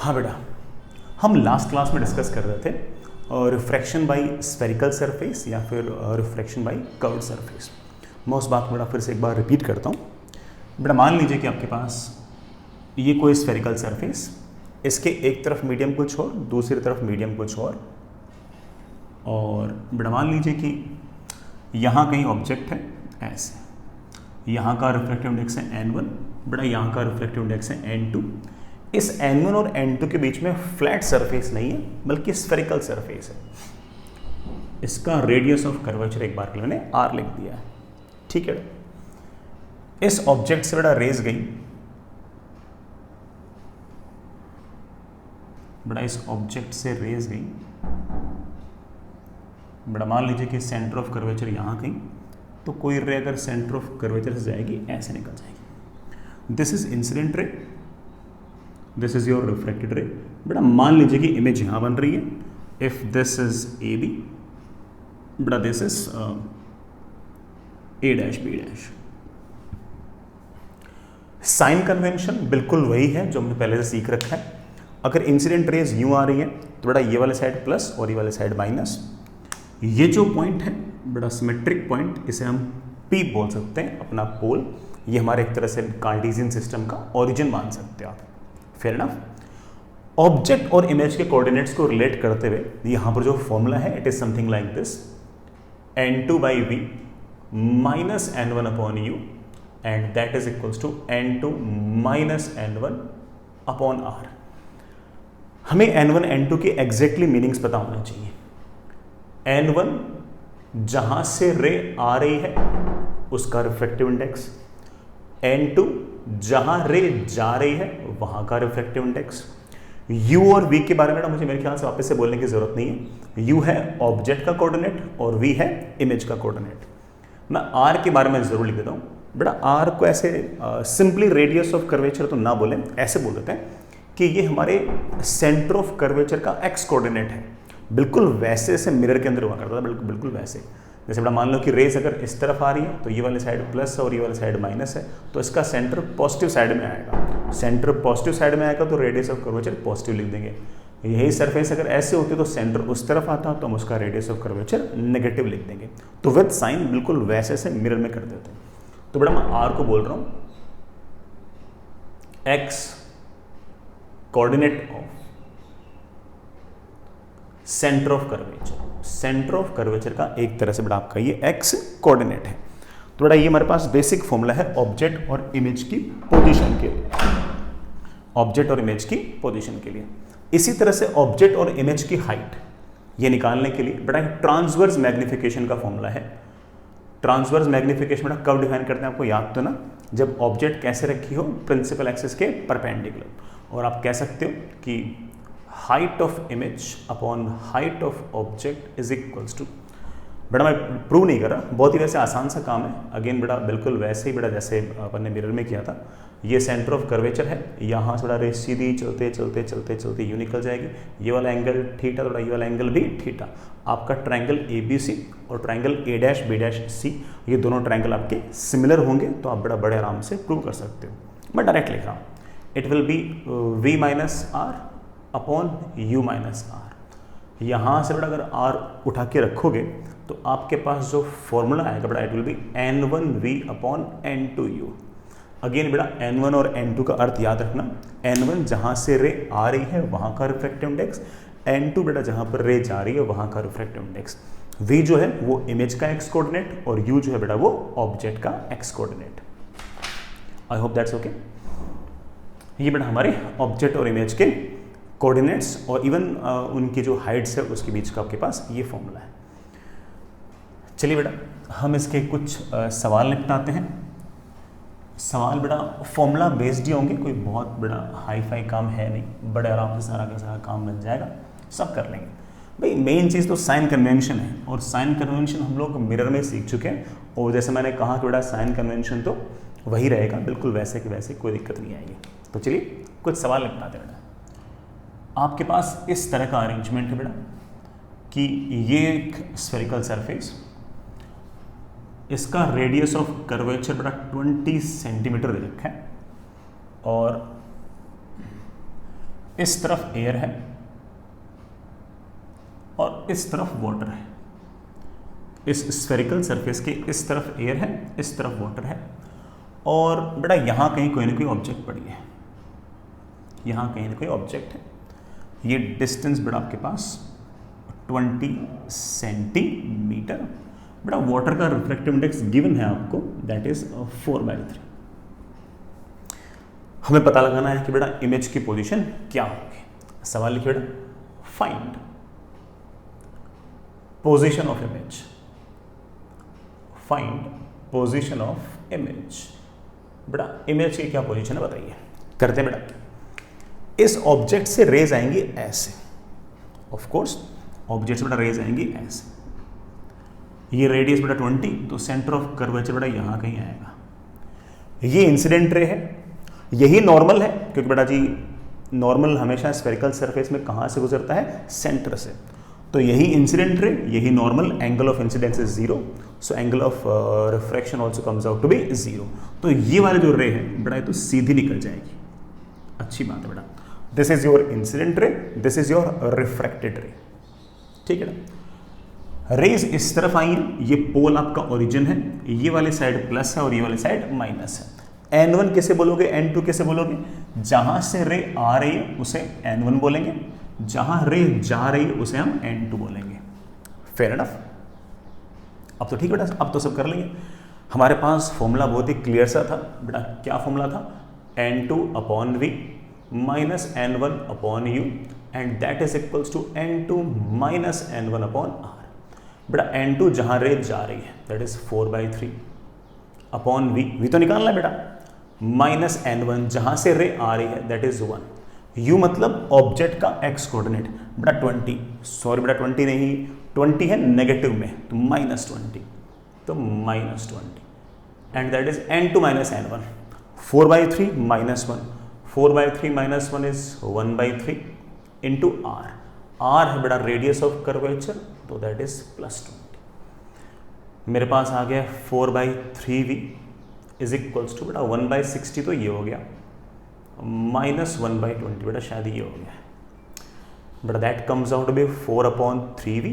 हाँ बेटा, हम लास्ट क्लास में डिस्कस कर रहे थे रिफ्रैक्शन बाय स्फेरिकल सरफेस या फिर रिफ्रैक्शन बाय कर्व्ड सरफेस। मैं उस बात को बेटा फिर से एक बार रिपीट करता हूँ। बेटा मान लीजिए कि आपके पास ये कोई स्फेरिकल सरफेस, इसके एक तरफ मीडियम कुछ और दूसरी तरफ मीडियम कुछ और बेटा मान लीजिए कि यहाँ कहीं ऑब्जेक्ट है ऐसे, यहाँ का रिफ्रैक्टिव इंडेक्स है n1, बेटा यहाँ का रिफ्रैक्टिव इंडेक्स है n2। इस n1 और n2 के बीच में फ्लैट सरफेस नहीं है बल्कि स्फेरिकल सरफेस है। इसका रेडियस ऑफ कर्वेचर एक बार के लिए मैंने r लिख दिया है, ठीक है। इस ऑब्जेक्ट से बेटा रेज गई, बेटा इस ऑब्जेक्ट से रेज गई, बेटा मान लीजिए कि सेंटर ऑफ कर्वेचर यहाँ कहीं, तो कोई रे अगर सेंटर ऑफ कर्वेचर से जाएगी ऐसे निकल जाएगी। This is incident ray, this is your reflected ray. बेटा मान लीजिए कि इमेज यहाँ बन रही है, if this is a B, बेटा this is a dash B dash. Sign convention बिल्कुल वही है जो हमने पहले से सीख रखा है। अगर इंसिडेंट रेज यूं आ रही है तो बेटा ये वाले साइड प्लस और ये वाले साइड माइनस। ये जो पॉइंट है बेटा सिमेट्रिक पॉइंट, इसे हम P बोल सकते हैं, अपना पोल। ये हमारे एक तरह से कार्टेशियन सिस्टम का ओरिजिन मान सकते हैं आप। Fair enough. ऑब्जेक्ट और इमेज के कोऑर्डिनेट्स को रिलेट करते हुए यहां पर जो फॉर्मूला है it is something like this, n2/v minus n1 upon u and that is equals to n2 minus n1 upon r। हमें n1 n2 की एग्जैक्टली मीनिंग्स पता होना चाहिए। n1 जहां से रे आ रही है उसका रिफ्रैक्टिव इंडेक्स, n2 जहां रे जा रही है वहां का रिफ्रैक्टिव इंडेक्स। u और v के बारे में मुझे मेरे ख्याल से वापस से बोलने की जरूरत नहीं है। u है ऑब्जेक्ट का कोऑर्डिनेट और v है इमेज का कोऑर्डिनेट। मैं r के बारे में जरूर लिख देता हूं। बेटा r को ऐसे सिंपली रेडियस ऑफ कर्वेचर तो ना बोले, ऐसे बोल देते हैं कि ये हमारे सेंटर ऑफ कर्वेचर का x कोऑर्डिनेट है। बिल्कुल वैसे जैसे मिरर के अंदर हुआ करता था, बिल्कुल वैसे। जैसे बेटा मान लो कि रेस अगर इस तरफ आ रही है तो ये वाली साइड प्लस और ये वाली साइड माइनस है, तो इसका सेंटर पॉजिटिव साइड में आएगा। सेंटर पॉजिटिव साइड में आएगा तो रेडियस ऑफ कर्वेचर पॉजिटिव लिख देंगे। यही सरफेस अगर ऐसे होती तो सेंटर उस तरफ आता तो हम उसका रेडियस ऑफ कर्वेचर नेगेटिव लिख देंगे। तो विद साइन बिल्कुल वैसे से मिरर में कर देते हैं। तो बेटा मैं आर को बोल रहा हूं x coordinate of centre of curvature. Centre of curvature का एक तरह से बेटा आपका ये एक्स कोऑर्डिनेट है। तो बेटा ये हमारे पास बेसिक फॉर्मूला है ऑब्जेक्ट और इमेज की पोजीशन के लिए, ऑब्जेक्ट और इमेज की पोजीशन के लिए। इसी तरह से ऑब्जेक्ट और इमेज की हाइट ये निकालने के लिए बेटा ट्रांसवर्स मैग्निफिकेशन का फॉर्मूला है। ट्रांसवर्स मैग्निफिकेशन बेटा कब डिफाइन करते हैं आपको याद तो ना, जब ऑब्जेक्ट कैसे रखी हो प्रिंसिपल एक्सिस के परपेंडिकुलर, और आप कह सकते हो कि height of image upon height of object is equals to, बेटा मैं प्रूव नहीं कर रहा, बहुत ही वैसे आसान सा काम है। अगेन बेटा बिल्कुल वैसे ही बेटा जैसे अपन ने मिरर में किया था। ये सेंटर ऑफ कर्वेचर है, यहाँ से बेटा रे सीधी चलते चलते चलते चलते यूं निकल जाएगी। ये वाला एंगल थीटा, थोड़ा ये वाला एंगल भी थीटा। आपका ट्रायंगल ABC और triangle A dash B dash C, ये दोनों ट्रायंगल आपके सिमिलर होंगे तो आप बड़ा बड़े आराम से प्रूव कर सकते हो। मैं डायरेक्ट लिख रहा हूँ, it will be V minus R upon U minus R. यहाँ से बेटा अगर R उठा के रखोगे तो आपके पास जो फॉर्मूला आएगा बेटा it will B n1v upon n2u। Again बेटा n1 और n2 का अर्थ याद रखना, n1 जहाँ से रे आ रही है वहाँ का रिफ्रैक्टिव इंडेक्स, n2 बेटा जहाँ पर रे जा रही है वहाँ का रिफ्रैक्टिव इंडेक्स। v जो है वो इमेज का x कोऑर्डिनेट और u जो है बेटा वो ऑब्जेक्ट का x coordinate. I hope that's okay. ये बेटा हमारे ऑब्जेक्ट और इमेज के कोऑर्डिनेट्स और इवन उनकी जो हाइट्स है उसके बीच का आपके पास ये फॉर्मूला है। चलिए बेटा हम इसके कुछ सवाल निपटाते हैं। सवाल बेटा फॉर्मूला बेस्ड ही होंगे, कोई बहुत बड़ा हाई फाई काम है नहीं, बड़े आराम से सारा का सारा काम बन जाएगा, सब कर लेंगे। भाई मेन चीज़ तो साइन कन्वेंशन है, और साइन कन्वेंशन हम लोग मिरर में सीख चुके हैं। और जैसे मैंने कहा कि बेटा साइन कन्वेंशन तो वही रहेगा, बिल्कुल वैसे कि वैसे, कोई दिक्कत नहीं आएगी। तो चलिए कुछ सवाल निपटाते हैं बेटा। आपके पास इस तरह का अरेंजमेंट है बेटा कि ये एक स्फेरिकल सरफेस, इसका रेडियस ऑफ कर्वेचर बेटा 20 सेंटीमीटर दे रखा है, और इस तरफ एयर है और इस तरफ वाटर है। इस स्फेरिकल सरफेस के इस तरफ एयर है, इस तरफ वाटर है, और बेटा यहां कहीं कोई ना कोई ऑब्जेक्ट पड़ी है, यहां कहीं ना कोई ऑब्जेक्ट है। ये डिस्टेंस बेटा आपके पास 20 सेंटीमीटर। बेटा वाटर का रिफ्रैक्टिव इंडेक्स गिवन है आपको, दैट इज 4/3। हमें पता लगाना है कि बेटा इमेज की पोजीशन क्या होगी। सवाल लिखिए बेटा, find position of image, find position of image. बेटा इमेज की क्या पोजीशन है बताइए। करते हैं बेटा, इस ऑब्जेक्ट से रेज आएंगी ऐसे, ऑफ कोर्स ऑब्जेक्ट से बेटा रेज आएंगी ऐसे। ये रेडियस बेटा 20, तो सेंटर ऑफ कर्वेचर बेटा यहां कहीं आएगा। ये इंसिडेंट रे है, यही नॉर्मल है, क्योंकि बेटा जी नॉर्मल हमेशा स्फेरिकल सरफेस में कहां से गुजरता है, सेंटर से। तो यही इंसिडेंट रे, यही normal, angle of incidence is 0, so angle of refraction also comes out to be 0। तो ये वाले जो रे है बेटा ये तो सीधी निकल जाएगी। अच्छी बात है बेटा, this is your incident ray, this is your refracted रे। ठीक है ना। रेज इस तरफ आई है, ये पोल आपका ओरिजिन है, ये वाली साइड प्लस है और ये वाली साइड माइनस है। N1 कैसे बोलोगे, N2 कैसे बोलोगे? जहां से रे आ रही है उसे N1 बोलेंगे, जहां रे जा रही है उसे हम N2 बोलेंगे। Fair enough. अब तो ठीक बेटा, अब तो सब कर लेंगे। हमारे पास फॉर्मूला बहुत ही क्लियर सा था बेटा। क्या फॉर्मूला था? N2/V minus N1/U and that is equals to N2 minus N1/R। बेटा N2 जहां रे जा रही है दैट इज 4/3 अपॉन V तो निकालना है बेटा, माइनस N1 जहां से रे आ रही है दैट इज 1। U मतलब ऑब्जेक्ट का x कोऑर्डिनेट बेटा 20, सॉरी बेटा 20 नहीं, 20 है नेगेटिव में, तो -20, तो -20 and that is N2 minus N1। 4/3 -1, 4/3 -1 is 1/3 into R। R है बेटा रेडियस ऑफ कर्वेचर, तो दैट इज +20। मेरे पास आ गया 4/3V इज इक्वल्स टू बेटा 1/60, तो ये हो गया, -1/20 बेटा शायद ये हो गया बेटा। That comes out to be 4/3V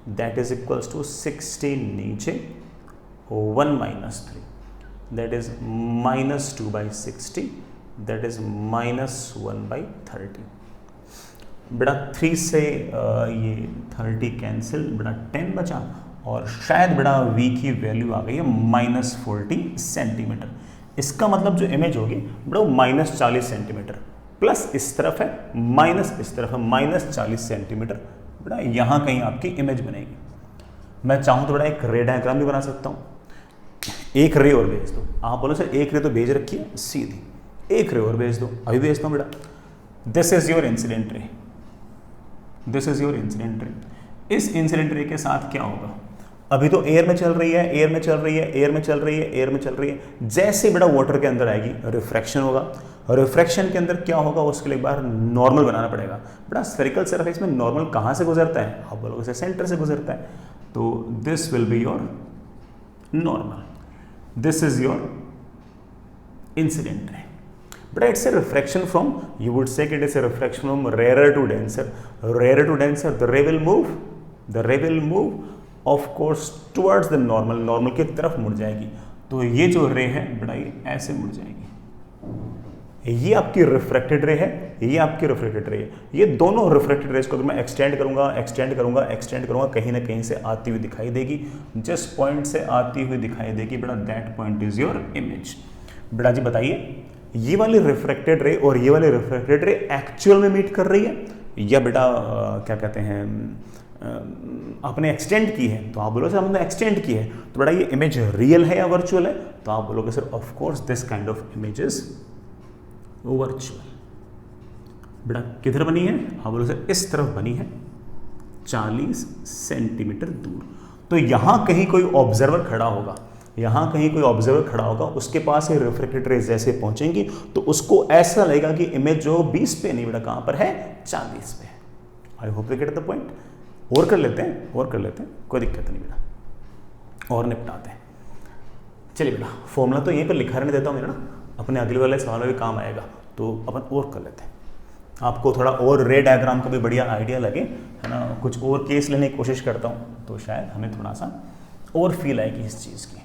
that is equals to 60 नीचे 1 - 3 दैट इज -2/60 दैट इज -1/30 बेटा। 3 से ये 30 कैंसिल बेटा 10 बचा, और शायद बेटा V की वैल्यू आ गई है -40 सेंटीमीटर। इसका मतलब जो इमेज होगी बेटा वो -40 सेंटीमीटर, प्लस इस तरफ है माइनस इस तरफ है -40 सेंटीमीटर बेटा। यहाँ कहीं आपकी इमेज बनेगी। मैं चाहूँ तो बेटा एक रे डायग्राम भी बना सकता हूँ। एक रे और भेज दो। आप बोलो सर एक रे तो भेज रखी है सीधी, एक रे और भेज दो। अभी भेजता हूँ बेटा। This is your incident ray, this is your incident रे। इस इंसिडेंट रे के साथ क्या होगा? अभी तो एयर में चल रही है, एयर में चल रही है, एयर में चल रही है, एयर में चल रही है। जैसे बेटा वाटर के अंदर आएगी रिफ्रैक्शन होगा। रिफ्रैक्शन के अंदर क्या होगा उसके लिए एक बार नॉर्मल बनाना पड़ेगा बेटा। स्फेरिकल सरफेस में नॉर्मल कहाँ से गुजरता है? आप बोलोगे सेंटर से गुजरता है, तो this will be your normal, this is your incident ray बेटा। It's a refraction from, you would say it is a refraction from rarer to denser. Rarer to denser, the ray will move, the ray will move of course towards the normal, normal की तरफ मुड़ जाएगी। तो ये जो रे है बेटा ये ऐसे मुड़ जाएगी। ये आपकी रिफ्रैक्टेड रे है, ये आपकी रिफ्रैक्टेड रे है। ये दोनों रिफ्रैक्टेड रेस को तो मैं एक्सटेंड करूंगा, एक्सटेंड करूंगा, एक्सटेंड करूंगा, कहीं ना कहीं से आती हुई दिखाई देगी। जिस पॉइंट से आती हुई दिखाई देगी बेटा that point is your image. बेटा जी बताइए, ये वाली रिफ्रैक्टेड रे और ये वाली रिफ्रैक्टेड रे एक्चुअल में मीट कर रही है या बेटा क्या कहते हैं आपने एक्सटेंड की है? तो आप बोलोगे सर हमने एक्सटेंड की है, तो बेटा ये इमेज रियल है या वर्चुअल है? तो आप बोलोगे sir of course this kind of image is virtual. बेटा किधर बनी है? आप बोलोगे सर इस तरफ बनी है 40 सेंटीमीटर दूर। तो यहां कहीं कोई ऑब्जर्वर खड़ा होगा, यहां कहीं कोई ऑब्जर्वर खड़ा होगा, उसके पास ये रिफ्रैक्टेड रेज जैसे पहुंचेंगी तो उसको ऐसा लगेगा कि इमेज जो 20 पे नहीं बेटा कहां पर है? 40 पे। I hope you get the point. और कर लेते हैं, और कर लेते हैं, कोई दिक्कत नहीं बेटा, और निपटाते हैं। चलिए बेटा फॉर्मूला तो यहीं पर लिखा रहने देता हूँ मेरा ना, अपने अगले वाले सवाल में भी काम आएगा, तो अपन और कर लेते हैं। आपको थोड़ा और रे डायग्राम का भी बढ़िया आइडिया लगे, है ना, कुछ और केस लेने की कोशिश करता हूँ तो शायद हमें थोड़ा सा और फील आएगी इस चीज़ की।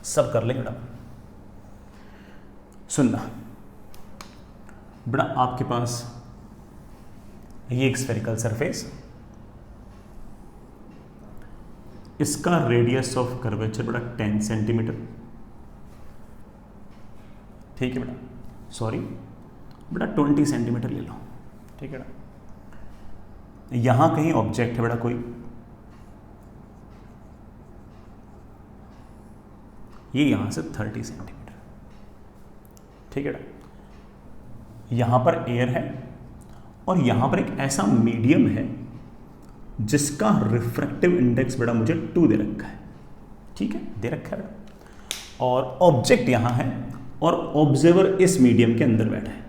सब कर लेंगे बेटा। सुनना बेटा, आपके पास ये एक स्फेरिकल सरफेस, इसका रेडियस ऑफ कर्वेचर बेटा 10 सेंटीमीटर, ठीक है बेटा, सॉरी बेटा 20 सेंटीमीटर ले लो, ठीक है बेटा। यहां कहीं ऑब्जेक्ट है बेटा कोई, ये यहां से 30 सेंटीमीटर, ठीक है बेटा। यहां पर एयर है और यहां पर एक ऐसा मीडियम है जिसका रिफ्रैक्टिव इंडेक्स बेटा मुझे 2 दे रखा है, ठीक है, दे रखा है बेटा। और ऑब्जेक्ट यहां है और ऑब्जर्वर इस मीडियम के अंदर बैठा है।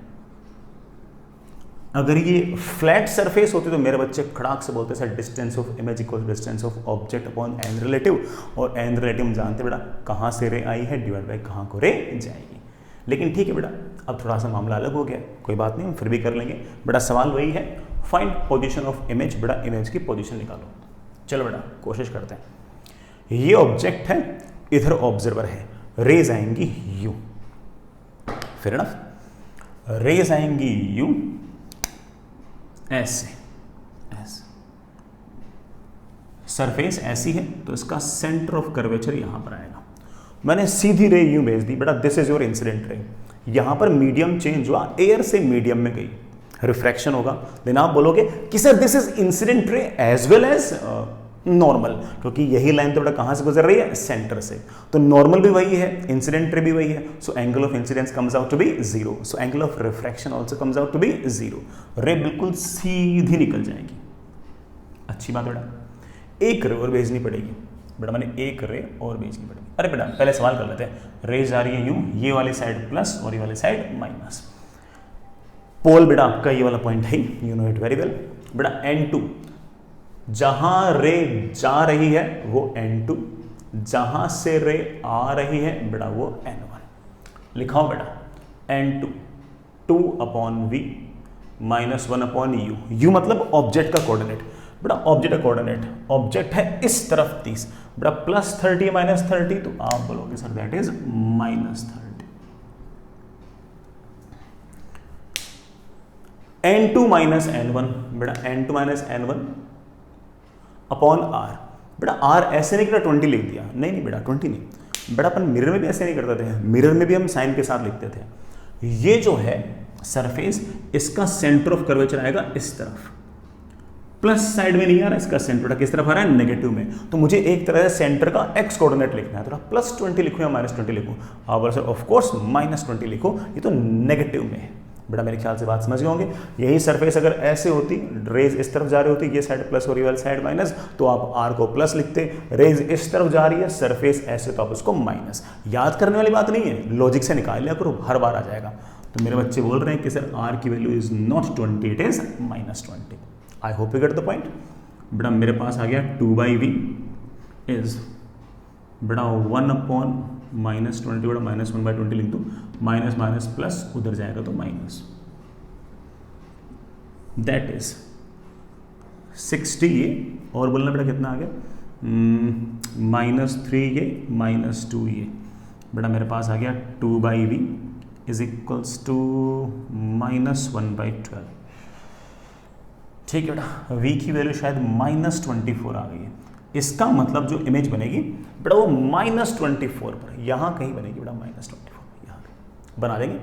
अगर ये फ्लैट सरफेस होती तो मेरे बच्चे खड़ाक से बोलते sir distance of image equal distance of object upon n relative, और एन रिलेटिव हम जानते बेटा कहां से रे आई है डिवाइड बाय कहां को रे जाएगी। लेकिन ठीक है बेटा, अब थोड़ा सा मामला अलग हो गया, कोई बात नहीं, हम फिर भी कर लेंगे बेटा। सवाल वही है, फाइंड पोजीशन ऑफ इमेज, बेटा इमेज की पोजीशन निकालो। चलो बेटा कोशिश करते हैं। ये ऑब्जेक्ट है, इधर ऑब्जर्वर है, रेज आएंगी यू, फिर ना रेज आएंगी यू ऐसे, ऐसे सरफेस ऐसी है तो इसका सेंटर ऑफ कर्वेचर यहां पर आएगा। मैंने सीधी रे यूं भेज दी बेटा, this is your incident ray. यहां पर मीडियम चेंज हुआ, एयर से मीडियम में गई, रिफ्रैक्शन होगा। देन आप बोलोगे कि sir this is incident ray as well as normal, क्योंकि यही लाइन तो बेटा कहां से गुजर रही है, सेंटर से, तो नॉर्मल भी वही है, इंसिडेंट रे भी वही है, so angle of incidence comes out to be 0, so angle of refraction also comes out to be 0। Ray बिल्कुल सीधी निकल जाएगी। अच्छी बात बेटा, एक रे और भेजनी पड़ेगी बेटा, मैंने एक रे और भेजनी पड़ेगी। अरे बेटा पहले सवाल कर लेते हैं। रे जा रही है यूं, ये वाली साइड प्लस और ये वाली साइड माइनस। पोल बेटा आपका ये वाला पॉइंट है, you know it very well बेटा। N2 जहां रे जा रही है वो N2, जहां से रे आ रही है बेटा वो N1। लिखाओ बेटा N2 2/v -1/u। u मतलब ऑब्जेक्ट का कोऑर्डिनेट बेटा, ऑब्जेक्ट का कोऑर्डिनेट, ऑब्जेक्ट है इस तरफ 30 बेटा, +30 -30, तो आप बोलोगे sir that is -30। N2 - N1 बेटा, N2 - N1 अपॉन R बेटा। R ऐसे नहीं बेटा 20 लिख दिया, नहीं नहीं बेटा 20 नहीं बेटा, अपन मिरर में भी ऐसे नहीं करते थे, मिरर में भी हम साइन के साथ लिखते थे। ये जो है सरफेस, इसका सेंटर ऑफ कर्वेचर आएगा इस तरफ, प्लस साइड में नहीं आ रहा, इसका सेंटर किस तरफ आ रहा है, नेगेटिव में। तो मुझे एक तरह से सेंटर का एक्स कोऑर्डिनेट लिखना है, तो +20 लिखूं या -20 लिखूं, आप बोलो सर ऑफ कोर्स -20 लिखो, ये तो नेगेटिव में है बेटा। मेरे ख्याल से बात समझ गए होंगे। यही सरफेस अगर ऐसे होती, रेज इस तरफ जा रही होती, ये साइड प्लस और ये वाली साइड माइनस, तो आप आर को प्लस लिखते। रेज इस तरफ जा रही है, सरफेस ऐसे, तो आप उसको माइनस। याद करने वाली बात नहीं है, लॉजिक से निकाल लिया करो, हर बार आ जाएगा। तो मेरे बच्चे बोल रहे हैं कि सर आर की value is not 20, it is -20। I hope you get the point बेटा। मेरे पास आ गया 2/v इज बेटा 1/-20 बेटा, -1/20 लिख दूँ, माइनस माइनस प्लस उधर जाएगा तो माइनस, दैट इज 60। ये और बोलना बेटा कितना आ गया, -3 ये -2 ये बेटा, मेरे पास आ गया 2/v इज इक्वल्स टू -1/12। ठीक है बेटा, v की वैल्यू शायद -24 आ गई है। इसका मतलब जो इमेज बनेगी बेटा वो -24 पर यहाँ कहीं बनेगी बेटा, -24 यहाँ कहीं बना देंगे।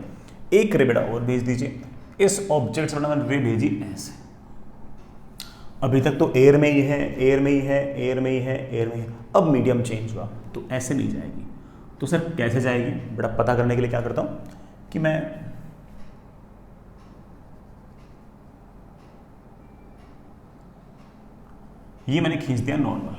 एक रे बेटा और भेज दीजिए, इस ऑब्जेक्ट से बेटा मैंने रे भेजी ऐसे। अभी तक तो एयर में ही है, एयर में ही है, एयर में ही है, एयर में ही है। अब मीडियम चेंज हुआ तो ऐसे नहीं जाएगी। तो सर कैसे जाएगी बेटा, पता करने के लिए क्या करता हूँ कि मैं ये मैंने खींच दिया normal,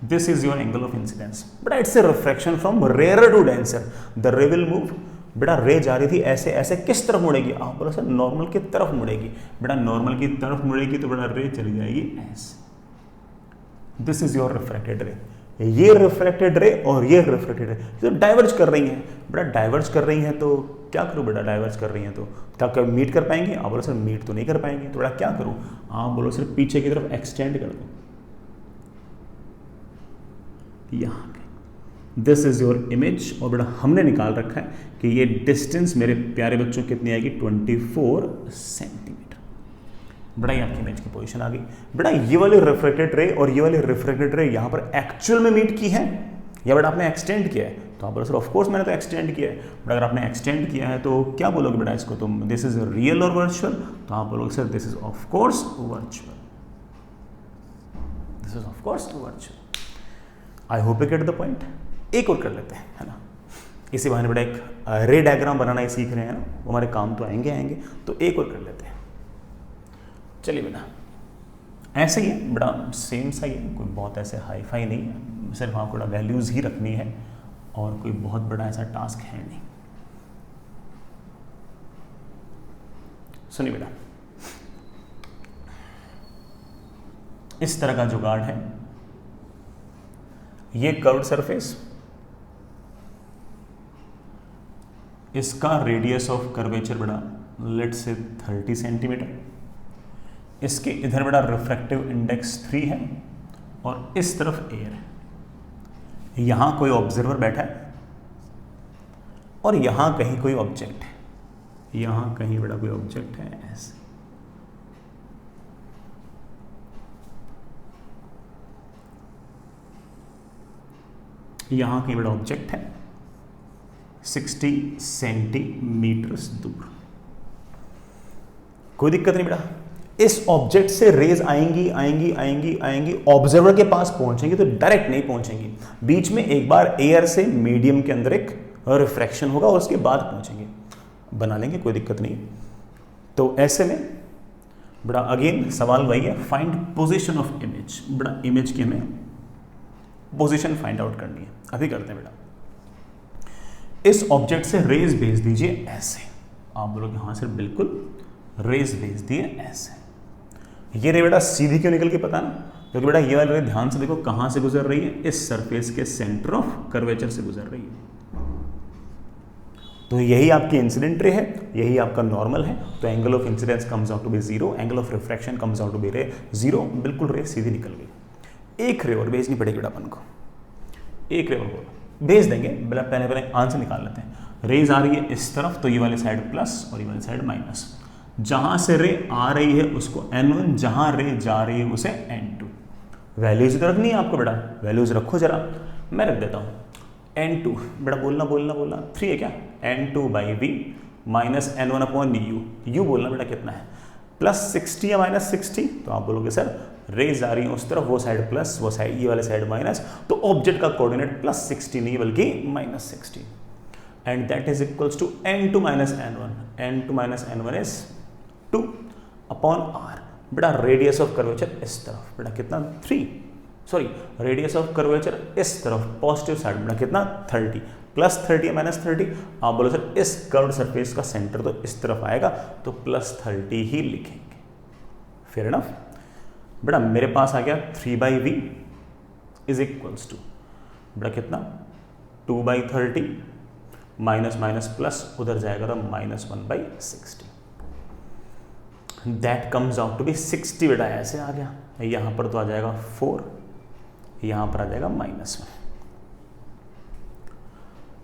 this is your angle of incidence बेटा, it's a refraction from rarer to denser, the ray will move बेटा। रे जा रही थी ऐसे ऐसे, किस तरफ मुड़ेगी, आप बोलो सर नॉर्मल की तरफ मुड़ेगी बेटा, नॉर्मल की तरफ मुड़ेगी तो बेटा रे चली जाएगी ऐसे, दिस इज योर रिफ्रैक्टेड रे। ये रिफ्लेक्टेड रे और ये रिफ्लेक्टेड रे तो डाइवर्ज कर रही हैं। बेटा डाइवर्ज कर रही हैं तो क्या करूँ बेटा, डाइवर्ज कर रही हैं तो क्या कब मीट कर पाएंगे? आप बोलो सर मीट तो नहीं कर पाएंगे, तो बेटा क्या करूँ? आप बोलो सर पीछे की तरफ एक्सटेंड कर दो, यहाँ पे दिस इज योर इमेज। और बेटा हमने निकाल रखा है कि ये डिस्टेंस मेरे प्यारे बच्चों कितनी आएगी, 24 सेंटीमीटर। बेटा ये आपकी इमेज की पोजीशन आ गई। बेटा ये वाली रिफ्लेक्टेड रे और ये वाली रिफ्लेक्टेड रे यहाँ पर एक्चुअल में मीट की है या बेटा आपने एक्सटेंड किया है? तो आप बोलो सर ऑफ कोर्स मैंने तो एक्सटेंड किया है। बट अगर आपने एक्सटेंड किया है तो क्या बोलोगे बेटा इसको तुम, दिस इज रियल और वर्चुअल? तो आप बोलोगे sir this is of course virtual, this is of course virtual. I hope you get the point. एक और कर लेते हैं, है ना, इसी बहाने बेटा एक रे डायग्राम बनाना ही सीख रहे हैं ना, वो हमारे काम तो आएंगे। तो एक और कर लेते हैं, चलिए बेटा ऐसे ही है बेटा, सेम सा ही है, कोई बहुत ऐसे हाई फाई नहीं है, सिर्फ आपको बेटा वैल्यूज ही रखनी है और कोई बहुत बड़ा ऐसा टास्क है नहीं। सुनिए बेटा, इस तरह का जुगाड़ है, ये कर्व्ड सरफेस, इसका रेडियस ऑफ कर्वेचर बेटा लेट्स से 30 सेंटीमीटर, इसके इधर बेटा रिफ्रैक्टिव इंडेक्स 3 है और इस तरफ एयर है। यहां कोई ऑब्जर्वर बैठा है और यहां कहीं कोई ऑब्जेक्ट है, यहां कहीं बेटा कोई ऑब्जेक्ट है ऐसे। यहां कहीं बेटा ऑब्जेक्ट है 60 सेंटीमीटर दूर। कोई दिक्कत नहीं बेटा, इस ऑब्जेक्ट से रेज आएंगी आएंगी आएंगी आएंगी, ऑब्जर्वर के पास पहुंचेंगी तो डायरेक्ट नहीं पहुंचेंगी, बीच में एक बार एयर से मीडियम के अंदर एक रिफ्रैक्शन होगा और उसके बाद पहुंचेंगे। बना लेंगे, कोई दिक्कत नहीं। तो ऐसे में बड़ा अगेन सवाल वही है, फाइंड पोजीशन ऑफ इमेज। बड़ा इमेज की हमें पोजीशन फाइंड आउट करनी है, अभी करते हैं बेटा। इस ऑब्जेक्ट से रेज भेज दीजिए ऐसे। आप बोलोगे हाँ सर बिल्कुल, रेज भेज दिए ऐसे। ये रे बेटा सीधी क्यों निकल के पता ना, क्योंकि बेटा ये वाली रे ध्यान से देखो कहां से गुजर रही है, इस सरफेस के सेंटर ऑफ कर्वेचर से गुजर रही है। तो यही आपकी इंसिडेंट रे है, यही आपका नॉर्मल है। तो angle of incidence comes out to be 0, angle of refraction comes out to be ray 0। बिल्कुल रे सीधी निकल गई। एक रे और भेजनी पड़ेगी बेटा अपन को, एक रे और भेज देंगे। पहले आंसर निकाल लेते हैं। रेज आ रही है इस तरफ तो ये वाली साइड प्लस और ये वाली साइड माइनस। जहां से रे आ रही है उसको n1, जहां रे जा रही है उसे n2। वैल्यूज तो रखनी है आपको बेटा, वैल्यूज रखो जरा, मैं रख देता हूं n2। बेटा बोलना 3 है क्या, n2 by V minus n1 upon U बोलना बेटा कितना है, प्लस 60 या माइनस 60। तो आप बोलोगे सर रेज आ रही है उस तरफ, वो साइड प्लस, वो साइड ये वाले साइड माइनस, तो ऑब्जेक्ट का कोऑर्डिनेट प्लस 60 नहीं बल्कि minus 60, and that is equals to n2 minus n1। n2 minus n1 is 2 upon r। बेटा रेडियस ऑफ कर्वेचर इस तरफ बेटा कितना 3, सॉरी रेडियस ऑफ कर्वेचर इस तरफ पॉजिटिव साइड बेटा कितना 30, प्लस 30 या माइनस 30। आप बोलो सर इस कर्व्ड सरफेस का सेंटर तो इस तरफ आएगा तो प्लस 30 ही लिखेंगे। Fair enough. बेटा मेरे पास आ गया 3/v इज इक्वल्स टू बेटा कितना 2/30 माइनस माइनस प्लस उधर जाएगा तो minus 1/60। That comes out to be 60। बेटा ऐसे आ गया, यहां पर तो आ जाएगा 4, यहां पर आ जाएगा -1,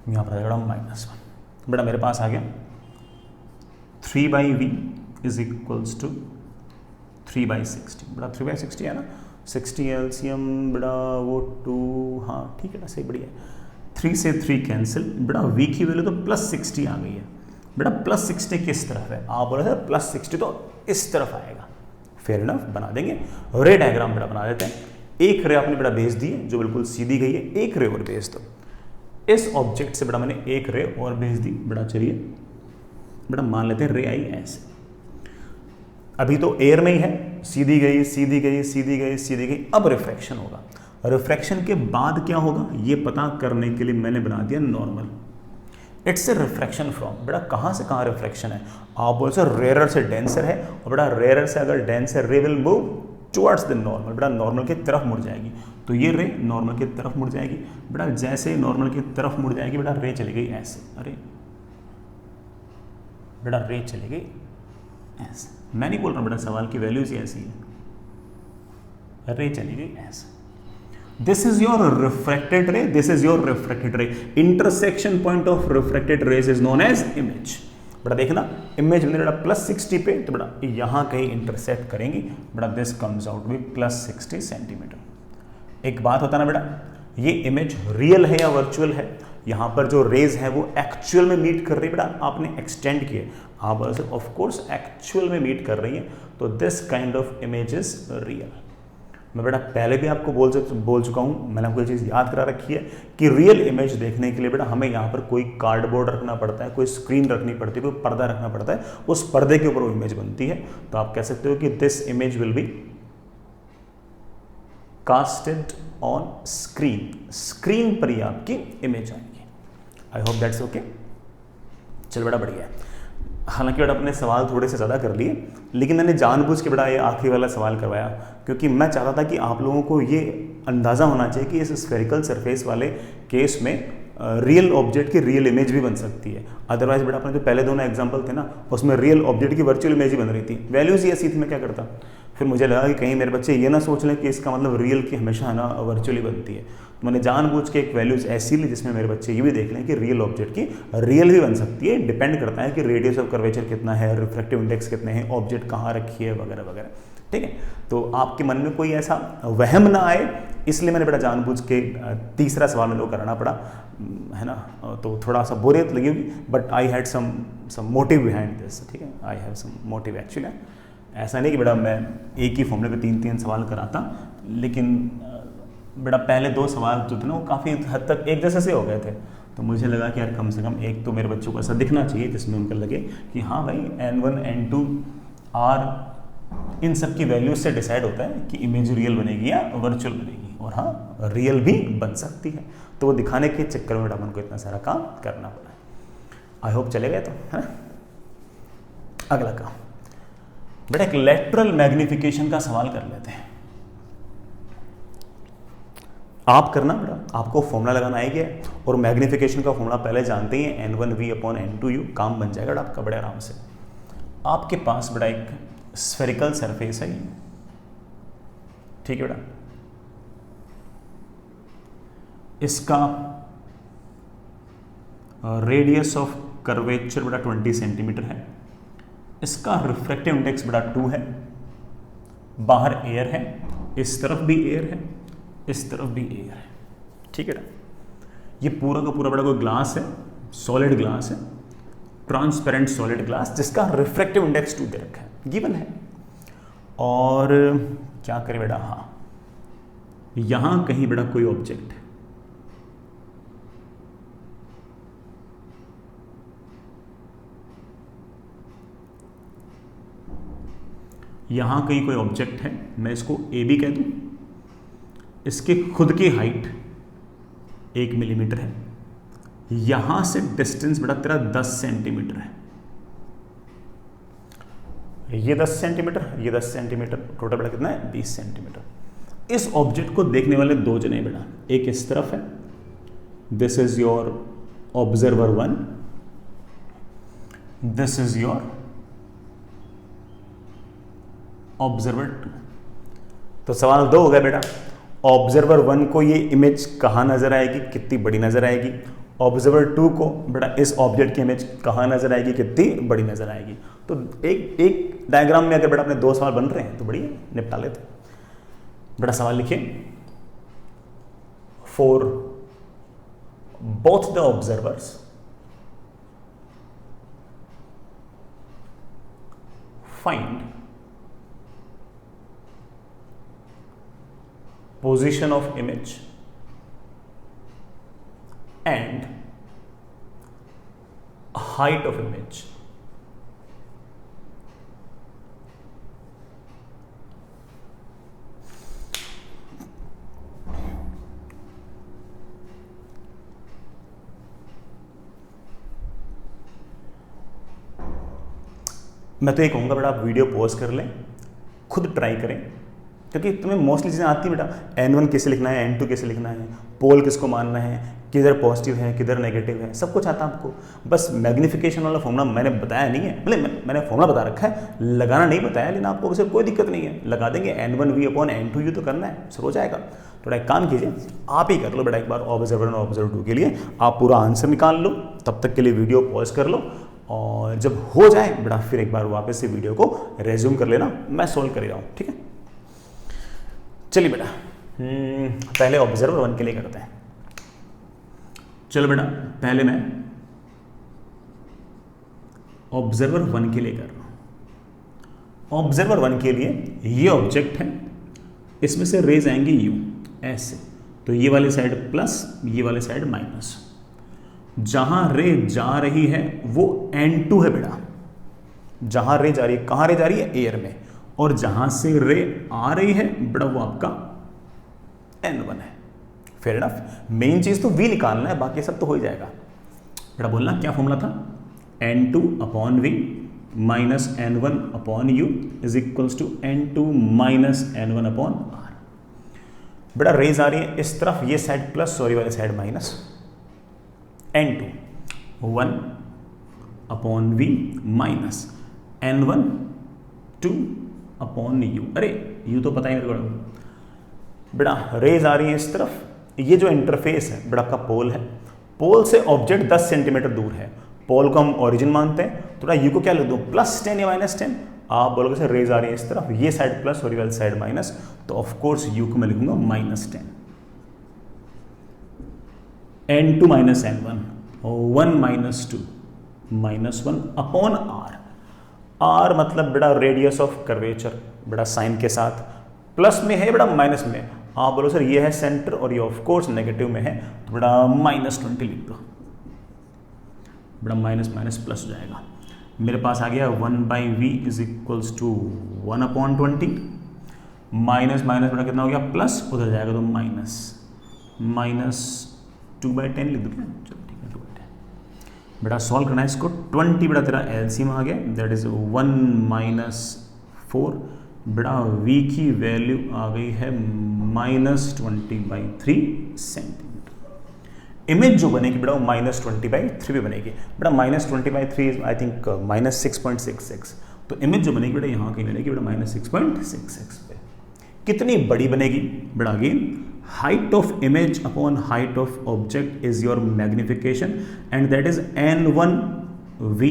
यहां पर आ जाएगा -1। बेटा मेरे पास आ गया 3/v इज इक्वल्स टू 3/60। बेटा 3/60 है ना, 60 एलसीएम बेटा वो 2, हाँ ठीक है ना, सही बढ़िया। 3 से 3 कैंसिल, बेटा v की वैल्यू तो प्लस 60 आ गई है। बेटा प्लस 60 किस तरफ है, आप बोले सर प्लस 60 तो इस तरफ आएगा। फेयर इनफ, बना देंगे। रे डायग्राम बेटा बना देते हैं। एक रे आपने बेटा भेज दी है जो बिल्कुल सीधी गई है, एक रे और भेज दो। इस ऑब्जेक्ट से बेटा मैंने एक रे और भेज दी। बेटा चलिए बेटा मान लेते हैं रे आई ऐसे, अभी तो एयर में ही है, सीधी गई सीधी गई सीधी गई सीधी गई, अब रिफ्रैक्शन होगा। रिफ्रैक्शन के बाद क्या होगा ये पता करने के लिए मैंने बना दिया normal. It's a refraction from, बेटा कहाँ से कहाँ रिफ्रैक्शन है, आप बोल सर रेयर से डेंसर है, और बेटा रेयर से अगर डेंसर रे will move towards the normal, बेटा नॉर्मल की तरफ मुड़ जाएगी। तो ये रे नॉर्मल की तरफ मुड़ जाएगी बेटा, जैसे नॉर्मल की तरफ मुड़ जाएगी बेटा रे चली गई ऐसे, अरे बेटा रे चली गई ऐसे, मैं नहीं बोल रहा बेटा सवाल की वैल्यूज ऐसी है, रे चली गई ऐसे। This is your refracted ray, this is your refracted ray, intersection point of refracted rays is known as image. बेटा देखना इमेज में बेटा +60 पे, तो बेटा यहां कहीं इंटरसेक्ट करेंगी बेटा, this comes out with +60 centimetre. एक बात होता ना बेटा, ये इमेज रियल है या वर्चुअल है, यहां पर जो रेज है वो एक्चुअल में मीट कर रही है बेटा, आपने एक्सटेंड किए, आप ऑफ कोर्स एक्चुअल में मीट कर रही है, तो this kind of image is real. मैं बेटा पहले भी आपको बोल चुका हूँ, मैंने आपको ये चीज़ याद करा रखी है कि रियल इमेज देखने के लिए बेटा हमें यहाँ पर कोई कार्डबोर्ड रखना पड़ता है, कोई स्क्रीन रखनी पड़ती है, कोई पर्दा रखना पड़ता है, उस पर्दे के ऊपर वो इमेज बनती है। तो आप कह सकते हो कि this image will be casted on screen, screen पर ही आपकी इमेज आएगी। आई होप दैट्स ओके। चल बेटा बढ़िया है। हालांकि बेटा अपने सवाल थोड़े से ज़्यादा कर लिए, लेकिन मैंने जानबूझ के बेटा ये आखिरी वाला सवाल करवाया, क्योंकि मैं चाहता था कि आप लोगों को ये अंदाज़ा होना चाहिए कि इस स्फेरिकल सरफेस वाले केस में रियल ऑब्जेक्ट की रियल इमेज भी बन सकती है। अदरवाइज बेटा अपने जो पहले दोनों एग्जाम्पल थे ना, उसमें रियल ऑब्जेक्ट की वर्चुअल इमेज ही बन रही थी, वैल्यूज ही ऐसी थी, मैं क्या करता। फिर मुझे लगा कि कहीं मेरे बच्चे ये ना सोच लें कि इसका मतलब रियल की हमेशा ना वर्चुअली बनती है, तो मैंने जानबूझ के एक वैल्यूज ऐसी ली जिसमें मेरे बच्चे ये भी देख लें कि रियल ऑब्जेक्ट की रियल भी बन सकती है। डिपेंड करता है कि रेडियस ऑफ कर्वेचर कितना है, रिफ्रैक्टिव इंडेक्स कितने हैं, ऑब्जेक्ट कहाँ रखी है, वगैरह वगैरह। ठीक है, तो आपके मन में कोई ऐसा वहम ना आए, इसलिए मैंने बेटा जानबूझ के तीसरा सवाल मेरे को कराना पड़ा, है ना। तो थोड़ा सा बोरियत लगेगी, but I had some motive behind this. ठीक है, I have some motive actually. ऐसा नहीं कि बेटा मैं एक ही फॉर्मूले पे 3-3 सवाल कराता, लेकिन बेटा पहले 2 सवाल जो थे ना वो काफ़ी हद तक एक जैसे से हो गए थे, तो मुझे लगा कि यार कम से कम एक तो मेरे बच्चों को ऐसा दिखना चाहिए जिसमें उनको लगे कि हाँ भाई N1 N2 R इन सब की वैल्यूज से डिसाइड होता है कि इमेज रियल बनेगी या वर्चुअल बनेगी, और हाँ रियल भी बन सकती है। तो वो दिखाने के चक्कर में बेटा उनको इतना सारा काम करना पड़ा। आई होप चले गए तो, है ना। अगला काम बेटा एक लेटरल मैग्निफिकेशन का सवाल कर लेते हैं। आप करना बेटा, आपको फॉर्मूला लगाना आएगा, और मैग्निफिकेशन का फॉर्मूला पहले जानते ही हैं, N1V/N2U, काम बन जाएगा बेटा आपका बड़े आराम से। आपके पास बेटा एक स्फेरिकल सरफेस है, ठीक है बेटा, इसका रेडियस ऑफ कर्वेचर बेटा 20 सेंटीमीटर है, इसका रिफ्रैक्टिव इंडेक्स बेटा 2 है, बाहर एयर है, इस तरफ भी एयर है, इस तरफ भी एयर है। ठीक है ना, ये पूरा का पूरा बेटा कोई ग्लास है, सॉलिड ग्लास है, ट्रांसपेरेंट सॉलिड ग्लास, जिसका रिफ्रैक्टिव इंडेक्स 2 दे रखा है, गिवन है। और क्या करें बेटा, हाँ यहां कहीं बेटा कोई ऑब्जेक्ट है, यहां कहीं कोई ऑब्जेक्ट है, मैं इसको ए बी कह दूं, इसकी खुद की हाइट 1 मिलीमीटर है, यहां से डिस्टेंस बेटा तेरा 10 सेंटीमीटर है, ये 10 सेंटीमीटर, ये 10 सेंटीमीटर, टोटल बेटा कितना है 20 सेंटीमीटर। इस ऑब्जेक्ट को देखने वाले 2 जने बेटा, एक इस तरफ है, this is your observer 1, this is your observer 2। तो सवाल 2 हो गया बेटा, ऑब्जर्वर 1 को ये इमेज कहाँ नजर आएगी, कितनी बड़ी नजर आएगी, ऑब्जर्वर 2 को बेटा इस ऑब्जेक्ट की इमेज कहाँ नजर आएगी, कितनी बड़ी नजर आएगी। तो एक डायग्राम में अगर बेटा अपने 2 सवाल बन रहे हैं तो बढ़िया निपटा लेते। बेटा सवाल लिखिए, for both the observers find position of image and height of image। मैं तो ये कहूंगा बेटा आप वीडियो पॉज कर लें, खुद ट्राई करें, क्योंकि तुम्हें मोस्टली चीज़ें आती है बेटा, N1 कैसे लिखना है, N2 कैसे लिखना है, पोल किसको मानना है, किधर पॉजिटिव है किधर नेगेटिव है, सब कुछ आता है आपको। बस मैग्निफिकेशन वाला फॉर्मूला मैंने बताया नहीं है, मतलब मैंने फॉर्मूला बता रखा है, लगाना नहीं बताया, लेकिन आपको उसे कोई दिक्कत नहीं है, लगा देंगे N1V/N2U तो करना है, सर हो जाएगा। थोड़ा एक काम कीजिए, आप ही कर लो बेटा एक बार ऑब्जर्वर 1 और ऑब्जर्वर 2 के लिए, आप पूरा आंसर निकाल लो, तब तक के लिए वीडियो पॉज कर लो, और जब हो जाए बेटा फिर एक बार वापस से वीडियो को रेज्यूम कर लेना, मैं सोल्व कर रहा हूँ, ठीक है। चलिए बेटा पहले ऑब्जर्वर 1 के लिए करते हैं। चलो बेटा पहले मैं ऑब्जर्वर 1 के लिए कर रहा हूं। ऑब्जर्वर 1 के लिए ये ऑब्जेक्ट है, इसमें से रेज आएंगे यू ऐसे, तो ये वाली साइड प्लस ये वाली साइड माइनस। जहां रे जा रही है वो N2 है बेटा, जहां रे जा रही है, कहां रे जा रही है, एयर में, और जहां से रे आ रही है बेटा वो आपका N1 है। फेयर इनफ, मेन चीज तो V निकालना है, बाकी सब तो हो ही जाएगा। बेटा बोलना क्या फॉर्मूला था, N2/V minus N1/U is equals to N2 minus N1/R। बेटा रेज आ रही है इस तरफ, ये साइड प्लस और ये वाली side minus, N2 1/V minus N1 2/U। अरे U तो पता ही मेरे को बेटा, रेज आ रही है इस तरफ, ये जो इंटरफेस है बेटा आपका पोल है, पोल से ऑब्जेक्ट 10 सेंटीमीटर दूर है, पोल को हम ओरिजिन मानते हैं, थोड़ा यू को क्या लिख दूं, +10 या -10, आप बोलोगे सर रेज आ रही है इस तरफ, ये साइड प्लस और ये वाली साइड माइनस, तो ऑफ कोर्स यू को मैं लिखूंगा -10। N2 minus N1 1 minus 2 -1/R। R मतलब बेटा रेडियस ऑफ कर्वेचर, बेटा साइन के साथ, प्लस में है बेटा माइनस में, आप बोलो सर ये है सेंटर और ये ऑफ कोर्स नेगेटिव में है, तो बेटा -20 लिख दो, बेटा माइनस माइनस प्लस हो जाएगा। मेरे पास आ गया 1/V is equals to 1/20, minus minus बेटा कितना हो गया प्लस, उधर जाएगा तो -2/10 लिख दो क्या, चलो ठीक है 2/10। बेटा सॉल्व करना है इसको, 20 बेटा तेरा एलसीएम आ गया, दैट इज 1 - 4, बेटा V की वैल्यू आ गई है -20/3 सेंटीमीटर। इमेज जो बनेगी बेटा वो -20/3 भी बनेगी, बेटा -20/3 आई थिंक -6.66, तो इमेज जो बनेगी बेटा यहाँ की बनेगी बेटा -6.66 पे। कितनी बड़ी बनेगी बेटा, again height of image upon height of object is your magnification, and that is N1V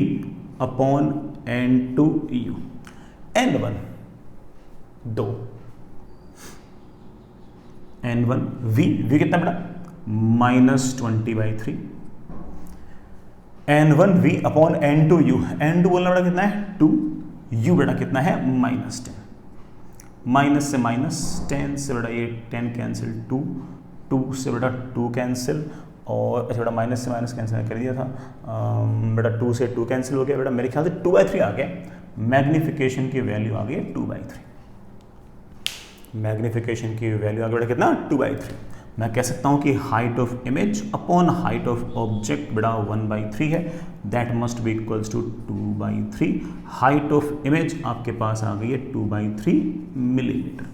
upon N2U। N1 2, N1V कितना बेटा -20/3, N1V अपॉन N2U, N2 बोलना बेटा कितना है 2, U बेटा कितना है -10, माइनस से -10 से बेटा ये 10 कैंसिल, 2 से बेटा 2 कैंसिल, और अच्छा बेटा माइनस से माइनस कैंसिल कर दिया था, बेटा 2 से 2 कैंसिल हो गया, बेटा मेरे ख्याल से 2/3 आ गया, मैग्निफिकेशन की वैल्यू आ गई 2/3, मैग्निफिकेशन की वैल्यू आ गई बेटा कितना 2/3। मैं कह सकता हूँ कि height of image upon height of object बेटा 1/3 है, that must be equals to 2/3। Height of image आपके पास आ गई है 2/3 मिलीमीटर।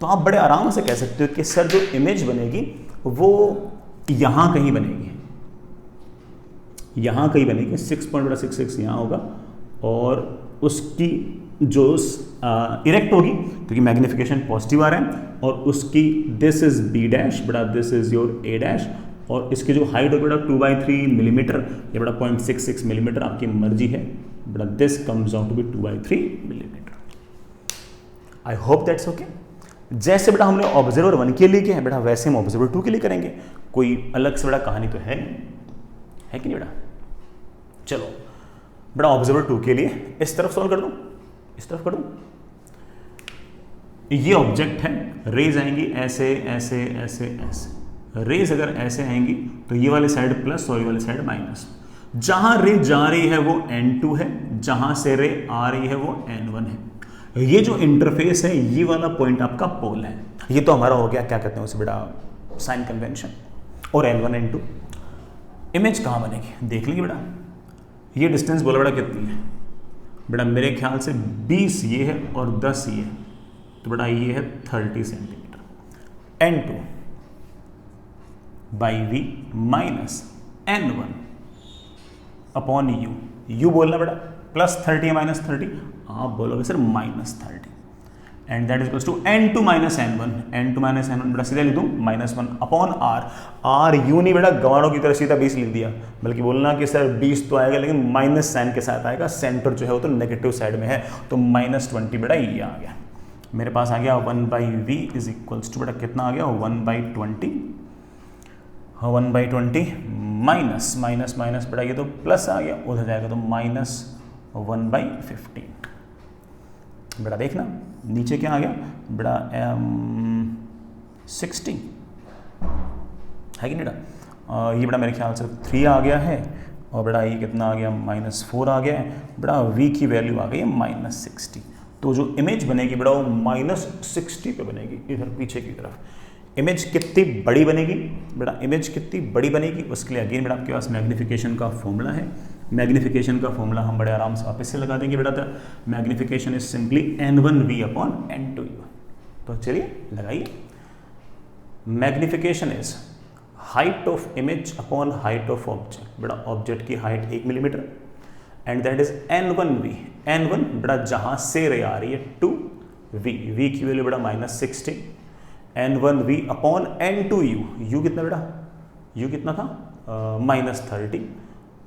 तो आप बड़े आराम से कह सकते हो कि सर जो इमेज बनेगी वो यहाँ कहीं बनेगी, यहाँ कहीं बनेगी, 6.66 यहाँ होगा, और उसकी जो इरेक्ट होगी क्योंकि मैग्निफिकेशन पॉजिटिव आ रहा है, और उसकी दिस इज B डैश बेटा, this is your A dash, और इसकी जो हाइट होगी बेटा 2/3 मिलीमीटर या बेटा 0.66 मिलीमीटर, आपकी मर्जी है बेटा, this comes out to be 2/3 millimetre. I hope that's okay. जैसे बेटा हमने ऑब्जर्वर 1 के लिए किया है बेटा, वैसे हम ऑब्जर्वर 2 के लिए करेंगे, कोई अलग से बेटा कहानी तो है कि नहीं बेटा। चलो बेटा ऑब्जर्वर 2 के लिए इस तरफ सॉल्व कर दूं, इस तरफ कर दूं, ये ऑब्जेक्ट है, रेज आएंगी ऐसे ऐसे ऐसे ऐसे, रेज अगर ऐसे आएंगी तो ये वाली साइड प्लस और ये वाली साइड माइनस। जहां रे जा रही है वो N2 है, जहां से रे आ रही है वो N1 है। ये जो इंटरफेस है ये वाला पॉइंट आपका पोल है, ये तो हमारा हो गया क्या कहते हैं उसे बेटा साइन कन्वेंशन। और N1 N2 इमेज कहाँ बनेगी देख लेंगे बेटा। ये डिस्टेंस बोला बेटा कितनी है बेटा, मेरे ख्याल से 20 ये है और 10 ये है, तो बेटा ये है 30 centimetre. N2 by V minus N1 upon U बोलना बेटा +30 या -30, आप बोलोगे sir -30, and that is equals to N2 minus N1, N2 minus N1 बेटा सीधा लिख दूँ -1 अपॉन R यू नहीं बेटा गवारों की तरह सीधा 20 लिख दिया, बल्कि बोलना कि सर 20 तो आएगा लेकिन माइनस साइन के साथ आएगा, सेंटर जो है वो तो नेगेटिव साइड में है, तो -20 बेटा ये आ गया। मेरे पास आ गया 1/v इज इक्वल्स टू बेटा कितना आ गया 1/20, 1/20 माइनस माइनस माइनस बेटा ये तो प्लस आ गया, उधर जाएगा तो -1/15 बेटा। देखना नीचे क्या आ गया बेटा 60 है कि नहीं बेटा, ये बेटा मेरे ख्याल से 3 आ गया है, और बेटा ये कितना आ गया -4 आ गया है बेटा, v की वैल्यू आ गई है -60, तो जो इमेज बनेगी बेटा वो -60 पे बनेगी, इधर पीछे की तरफ। इमेज कितनी बड़ी बनेगी बेटा, इमेज कितनी बड़ी बनेगी उसके लिए अगेन बेटा आपके पास मैग्नीफिकेशन का फॉर्मूला है। मैग्नीफिकेशन का फॉर्मूला हम बड़े आराम से वापस से लगा देंगे बेटा, तो magnification is simply N1V upon N2U। तो चलिए लगाइए, magnification is height of image upon height of object, बेटा ऑब्जेक्ट की height 1 millimetre, and that is N1V। N1 बेटा जहां से रे आ रही है 2V, V की वैल्यू बेटा -60, N1V अपॉन N2U, U कितना बेटा, U कितना था -30,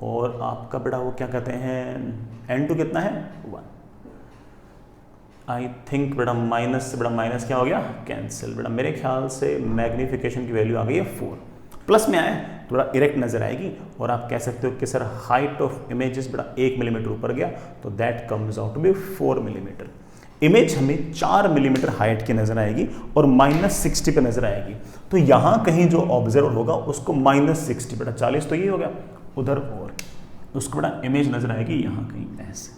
और आपका बेटा वो क्या कहते हैं N2 कितना है 1। आई थिंक बेटा माइनस से बेटा माइनस क्या हो गया कैंसिल, बेटा मेरे ख्याल से मैग्नीफिकेशन की वैल्यू आ गई है 4, प्लस में आए तो बड़ा इरेक्ट नजर आएगी, और आप कह सकते हो कि सर हाइट ऑफ इमेजेस बेटा 1 मिलीमीटर ऊपर गया, तो that comes out to be 4 millimetre. Image हमें 4 मिलीमीटर हाइट की नजर आएगी और -60 पे नजर आएगी, तो यहां कहीं जो ऑब्जर्व होगा उसको -60 बेटा 40 तो ये हो गया उधर, और उसको बेटा इमेज नजर आएगी यहां कहीं ऐसे।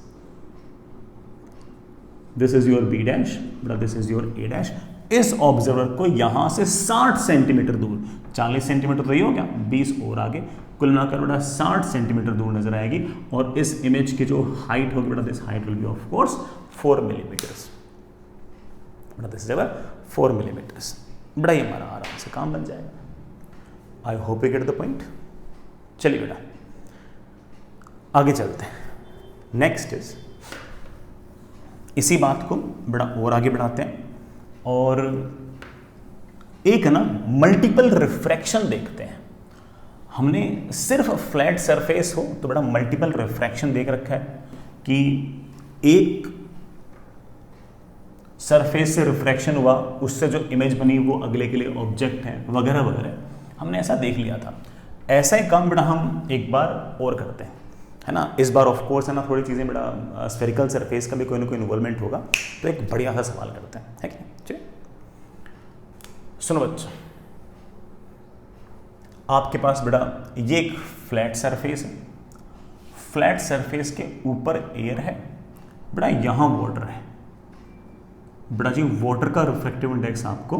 This is your B dash बेटा, this is your A dash. इस ऑब्जर्वर को यहां से 60 सेंटीमीटर दूर, 40 सेंटीमीटर तो ये हो गया, 20 और आगे, कुल मिलाकर बेटा 60 सेंटीमीटर दूर नजर आएगी, और इस इमेज की जो हाइट होगी बेटा, this height will be of course 4 millimetres बेटा, दिस इज 4 मिलीमीटर्स बेटा, ये हमारा आराम से काम बन जाएगा। I hope you get the point. चलिए बेटा आगे चलते हैं। नेक्स्ट इज, इसी बात को बेटा और आगे बढ़ाते हैं, और एक ना मल्टीपल रिफ्रैक्शन देखते हैं। हमने सिर्फ फ्लैट सरफेस हो तो बेटा मल्टीपल रिफ्रैक्शन देख रखा है कि एक सरफेस से रिफ्रैक्शन हुआ, उससे जो इमेज बनी वो अगले के लिए ऑब्जेक्ट है वगैरह वगैरह, हमने ऐसा देख लिया था। ऐसा ही काम बेटा हम एक बार और करते हैं, है ना। इस बार ऑफ कोर्स है ना थोड़ी चीज़ें बेटा स्फेरिकल सरफेस का भी कोई ना कोई इन्वॉल्वमेंट होगा, तो एक बढ़िया सा सवाल करते हैं, है कि चलिए सुनो बच्चों, आपके पास बेटा ये एक फ्लैट सरफेस है, फ्लैट सरफेस के ऊपर एयर है बेटा, यहां वाटर है बेटा जी। वाटर का रिफ्रैक्टिव इंडेक्स आपको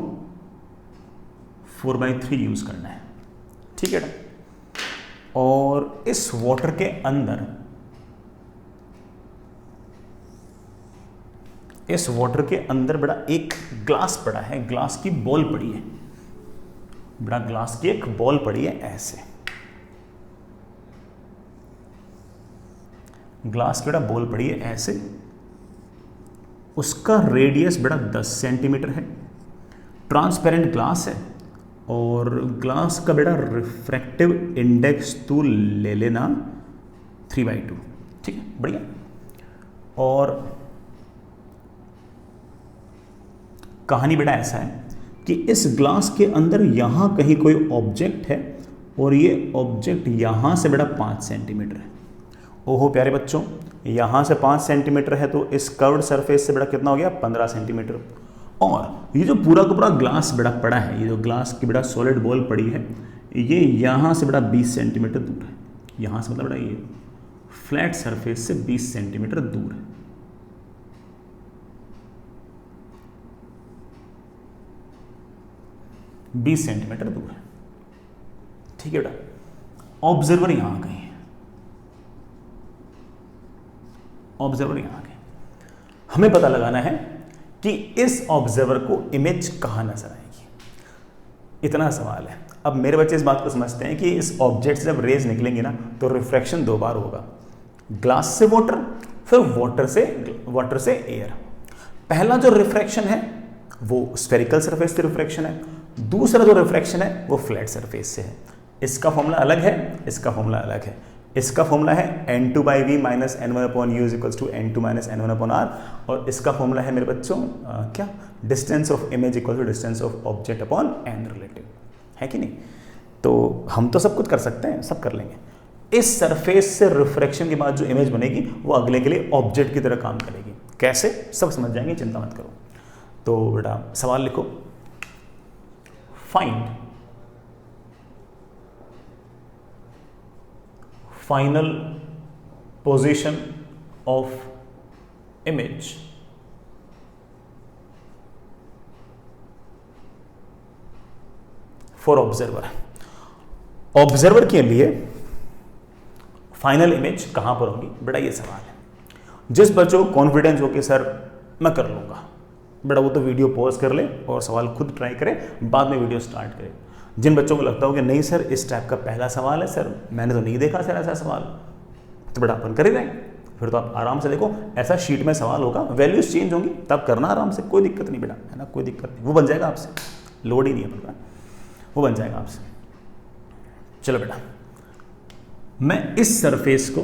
4/3 यूज करना है, ठीक है बेटा। और इस वाटर के अंदर, इस वाटर के अंदर बेटा एक ग्लास पड़ा है, ग्लास की बॉल पड़ी है बेटा, ग्लास की एक बॉल पड़ी है ऐसे, ग्लास की बेटा बॉल पड़ी है ऐसे, उसका रेडियस बेटा 10 सेंटीमीटर है, ट्रांसपेरेंट ग्लास है, और ग्लास का बेटा रिफ्रैक्टिव इंडेक्स तो ले लेना 3/2, ठीक है बढ़िया। और कहानी बेटा ऐसा है कि इस ग्लास के अंदर यहां कहीं कोई ऑब्जेक्ट है, और ये ऑब्जेक्ट यहां से बेटा 5 सेंटीमीटर है। ओहो प्यारे बच्चों, यहां से 5 सेंटीमीटर है, तो इस कर्व्ड सरफेस से बेटा कितना हो गया 15 सेंटीमीटर। और ये जो पूरा का पूरा ग्लास बेटा पड़ा है, ये जो ग्लास की बेटा सॉलिड बॉल पड़ी है, ये यहाँ से बेटा 20 सेंटीमीटर दूर है, यहाँ से मतलब बेटा ये फ्लैट सरफेस से 20 सेंटीमीटर दूर है। बीस सेंटीमीटर दूर है, ठीक है बेटा। ऑब्जर्वर यहां कहीं है, ऑब्जर्वर यहां कहीं। हमें पता लगाना है कि इस ऑब्जर्वर को इमेज कहाँ नजर आएगी, इतना सवाल है। अब मेरे बच्चे इस बात को समझते हैं कि इस ऑब्जेक्ट से जब रेज निकलेंगी ना तो रिफ्रैक्शन 2 बार होगा, ग्लास से वाटर, फिर वाटर से एयर। पहला जो रिफ्रैक्शन है वो स्फेरिकल सरफेस से रिफ्रैक्शन है, दूसरा जो रिफ्रैक्शन है वो फ्लैट सरफेस से है। इसका फॉर्मूला अलग है, इसका फॉर्मूला अलग है। इसका फॉर्मूला है n2/v minus n1/u is equals to n2 minus n1/r, और इसका फॉर्मूला है मेरे बच्चों क्या, distance of image equal to distance of object upon n relative, है कि नहीं। तो हम तो सब कुछ कर सकते हैं, सब कर लेंगे। इस सरफेस से रिफ्रैक्शन के बाद जो इमेज बनेगी वो अगले के लिए ऑब्जेक्ट की तरह काम करेगी। कैसे, सब समझ जाएंगे, चिंता मत करो। तो बेटा सवाल लिखो, find final position of image for observer. Observer के लिए फाइनल इमेज कहां पर होगी बेटा, ये सवाल है। जिस बच्चों को कॉन्फिडेंस हो कि सर मैं कर लूंगा, बेटा वो तो वीडियो पॉज कर ले और सवाल खुद ट्राई करे, बाद में वीडियो स्टार्ट करे। जिन बच्चों को लगता हो कि नहीं सर इस टाइप का पहला सवाल है, सर मैंने तो नहीं देखा सर ऐसा सवाल, तो बेटा अपन कर ही रहेंगे। फिर तो आप आराम से देखो, ऐसा शीट में सवाल होगा, वैल्यूज चेंज होंगी, तब करना आराम से, कोई दिक्कत नहीं बेटा, है ना, कोई दिक्कत नहीं, वो बन जाएगा आपसे, लोड ही नहीं है अपन का, वो बन जाएगा आपसे। चलो बेटा, मैं इस सरफेस को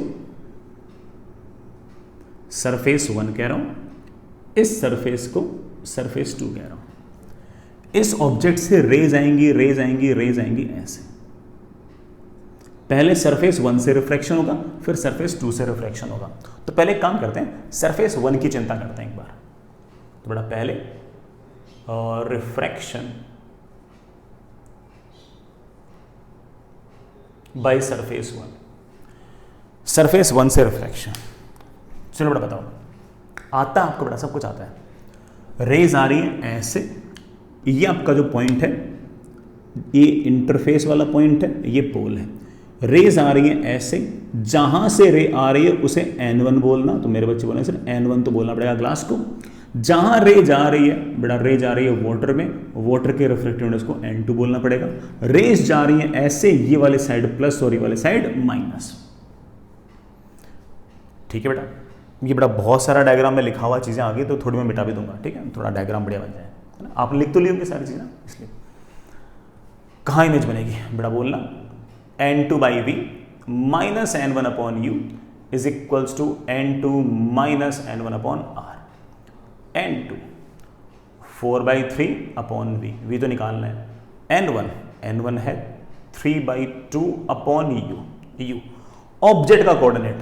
सरफेस 1 कह रहा हूं, इस सरफेस को सरफेस 2 कह रहा हूं। इस ऑब्जेक्ट से रेज आएंगी, रेज आएंगी, रेज आएंगी ऐसे। पहले सरफेस 1 से रिफ्रैक्शन होगा, फिर सरफेस 2 से रिफ्रैक्शन होगा। तो पहले एक काम करते हैं, सरफेस 1 की चिंता करते हैं एक बार। तो बेटा पहले रिफ्रैक्शन बाय सरफेस 1, सरफेस 1 से रिफ्रैक्शन। चलो बेटा बताओ, आता है आपको बेटा, सब कुछ आता है। रेज आ रही है ऐसे, ये आपका जो पॉइंट है, ये इंटरफेस वाला पॉइंट है, ये पोल है। रेज आ रही है ऐसे, जहां से रे आ रही है उसे n1 बोलना। तो मेरे बच्चे बोले सर n1 तो बोलना पड़ेगा ग्लास को। जहां रे जा रही है बेटा, रे जा रही है वाटर में, वाटर के रिफ्लेक्टिव इंडेक्स को n2 बोलना पड़ेगा। रेज जा रही है ऐसे, ये वाली साइड प्लस और ये वाली साइड माइनस। ठीक है बेटा, ये बेटा बहुत सारा डायग्राम में लिखा हुआ चीजें आ गई, तो थोड़ी मैं मिटा भी दूंगा, ठीक है, थोड़ा डायग्राम बढ़िया बन जाए, है ना। आप लिख तो लिए होंगे सारी चीजें, इसलिए कहाँ इमेज बनेगी बेटा, बोलना n2/v minus n1/u is equals to n2 minus n1/r। n2 4/3/v, v तो निकालना है। n1 है 3/2/u, u ऑब्जेक्ट का कोऑर्डिनेट